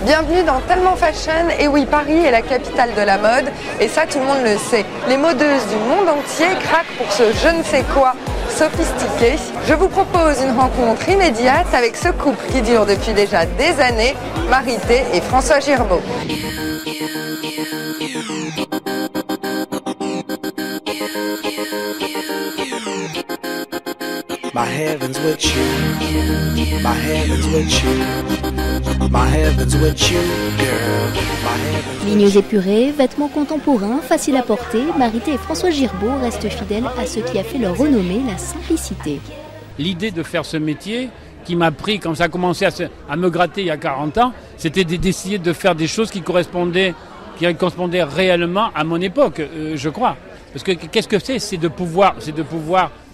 Bienvenue dans Tellement Fashion, et oui, Paris est la capitale de la mode, et ça tout le monde le sait. Les modeuses du monde entier craquent pour ce je ne sais quoi sophistiqué. Je vous propose une rencontre immédiate avec ce couple qui dure depuis déjà des années, Marité et François Girbaud. My heaven's with you, my heaven's with you, my heaven's with you, girl, my heaven's with you. Lignes épurées, vêtements contemporains, faciles à porter, Marité et François Girbaud restent fidèles à ce qui a fait leur renommée, la simplicité. L'idée de faire ce métier qui m'a pris, quand ça a commencé à me gratter il y a 40 ans, c'était d'essayer de faire des choses qui correspondaient réellement à mon époque, je crois. Parce que qu'est-ce que c'est de pouvoir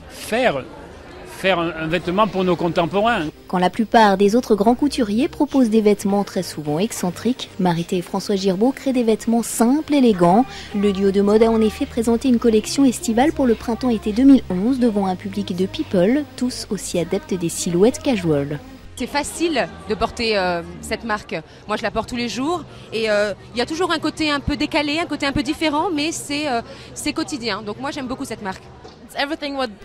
faire un vêtement pour nos contemporains. Quand la plupart des autres grands couturiers proposent des vêtements très souvent excentriques, Marité et François Girbaud créent des vêtements simples, élégants. Le duo de mode a en effet présenté une collection estivale pour le printemps-été 2011 devant un public de people, tous aussi adeptes des silhouettes casual. C'est facile de porter cette marque. Moi, je la porte tous les jours et il y a toujours un côté un peu décalé, un côté un peu différent, mais c'est quotidien. Donc moi, j'aime beaucoup cette marque.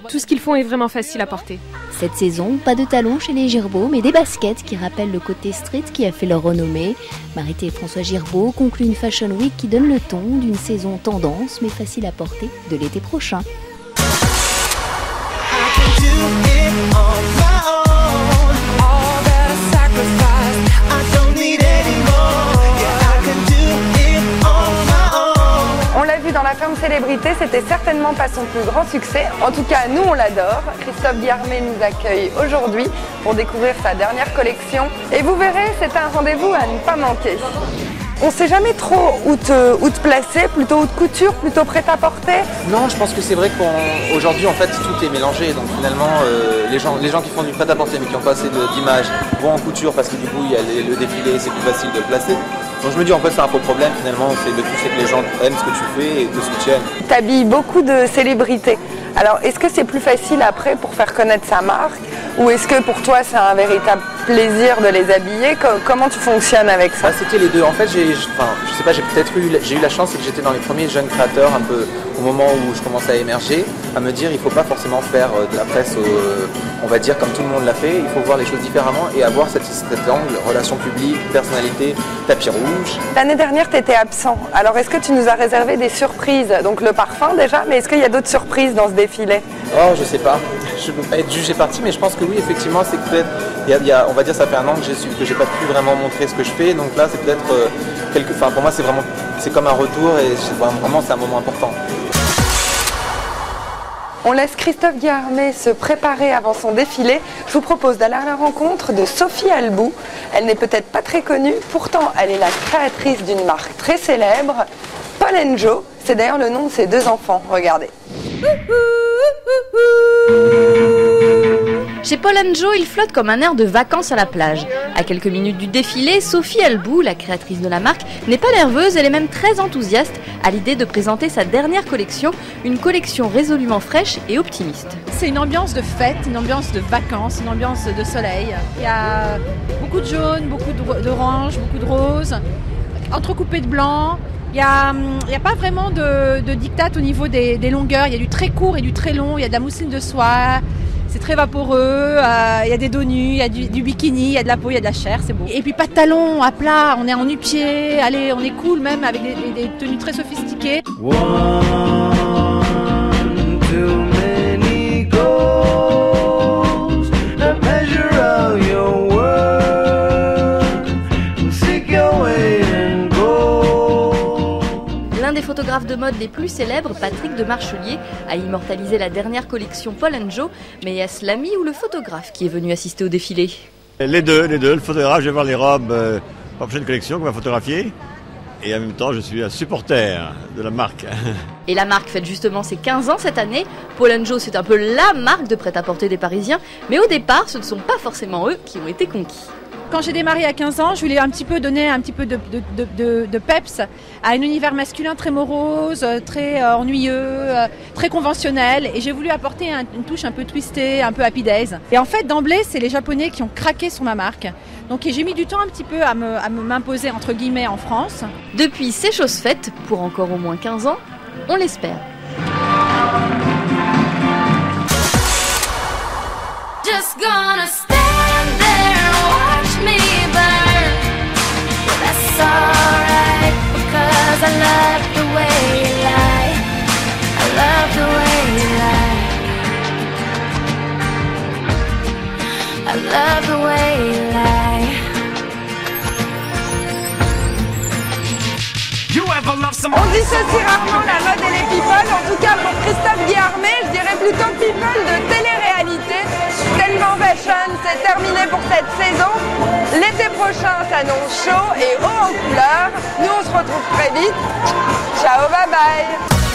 Tout ce qu'ils font est vraiment facile à porter. Cette saison, pas de talons chez les Girbaud, mais des baskets qui rappellent le côté street qui a fait leur renommée. Marité et François Girbaud concluent une Fashion Week qui donne le ton d'une saison tendance, mais facile à porter de l'été prochain. On l'a vu dans La Ferme Célébrité, c'était certainement pas son plus grand succès. En tout cas, nous on l'adore. Christophe Guillermet nous accueille aujourd'hui pour découvrir sa dernière collection. Et vous verrez, c'est un rendez-vous à ne pas manquer. On sait jamais trop où te placer, plutôt haute couture, plutôt prêt-à-porter. Non, je pense que c'est vrai qu'aujourd'hui en fait tout est mélangé, donc finalement les gens qui font du prêt-à-porter mais qui n'ont pas assez d'images vont en couture parce que du coup il y a le défilé, c'est plus facile de le placer. Donc je me dis en fait c'est un faux problème finalement, c'est le tout c'est que les gens aiment ce que tu fais et te soutiennent. Tu habilles beaucoup de célébrités. Alors est-ce que c'est plus facile après pour faire connaître sa marque ou est-ce que pour toi c'est un véritable plaisir de les habiller? Comment tu fonctionnes avec ça? C'était les deux. En fait j'ai eu la chance, c'est que j'étais dans les premiers jeunes créateurs un peu au moment où je commençais à émerger, à me dire il ne faut pas forcément faire de la presse on va dire comme tout le monde l'a fait, il faut voir les choses différemment et avoir cet angle, relations publiques, personnalité, tapis rouge. L'année dernière tu étais absent, alors est-ce que tu nous as réservé des surprises? Donc le parfum déjà, mais est-ce qu'il y a d'autres surprises dans ce défilé? Oh je sais pas, je ne peux pas être jugé parti mais je pense que oui effectivement c'est peut-être, on va dire ça fait un an que j'ai pas pu vraiment montrer ce que je fais, donc là c'est peut-être pour moi c'est comme un retour et vraiment c'est un moment important. On laisse Christophe Guillermet se préparer avant son défilé. Je vous propose d'aller à la rencontre de Sophie Albou. Elle n'est peut-être pas très connue, pourtant elle est la créatrice d'une marque très célèbre, Paul & Joe. C'est d'ailleurs le nom de ses deux enfants, regardez. Chez Paul & Joe, il flotte comme un air de vacances à la plage. À quelques minutes du défilé, Sophie Albou, la créatrice de la marque, n'est pas nerveuse, elle est même très enthousiaste à l'idée de présenter sa dernière collection, une collection résolument fraîche et optimiste. C'est une ambiance de fête, une ambiance de vacances, une ambiance de soleil. Il y a beaucoup de jaune, beaucoup d'orange, beaucoup de rose, entrecoupé de blanc. Il n'y a pas vraiment de diktat au niveau des longueurs, il y a du très court et du très long, il y a de la mousseline de soie. C'est très vaporeux, il y a des dos nus, il y a du bikini, il y a de la peau, il y a de la chair, c'est beau. Et puis pas de talons à plat, on est en nu-pied, allez, on est cool même avec des tenues très sophistiquées. L'un des photographes de mode les plus célèbres, Patrick de Marchelier, a immortalisé la dernière collection Paul & Joe, mais est-ce l'ami ou le photographe qui est venu assister au défilé? Les deux. Le photographe, je vais voir les robes pour la prochaine collection qu'on va photographier. Et en même temps, je suis un supporter de la marque. Et la marque fête justement ses 15 ans cette année. Paul & Joe, c'est un peu la marque de prêt-à-porter des Parisiens. Mais au départ, ce ne sont pas forcément eux qui ont été conquis. Quand j'ai démarré à 15 ans, je voulais un petit peu donner un petit peu de peps à un univers masculin très morose, très ennuyeux, très conventionnel. Et j'ai voulu apporter une touche un peu twistée, un peu happy days. Et en fait, d'emblée, c'est les Japonais qui ont craqué sur ma marque. Donc j'ai mis du temps un petit peu à m'imposer entre guillemets en France. Depuis, c'est chose faite, pour encore au moins 15 ans, on l'espère. Just gonna stand there and watch me burn. Well, that's alright, because I love the way you lie. I love the way you lie. I love the way you lie. On dissocie rarement la mode et les people. En tout cas, pour Christophe Guillarmet, je dirais plutôt people de télé-réalité. Tellement Fashion, c'est terminé pour cette saison. L'été prochain s'annonce chaud et haut en couleurs. Nous, on se retrouve très vite. Ciao, bye bye.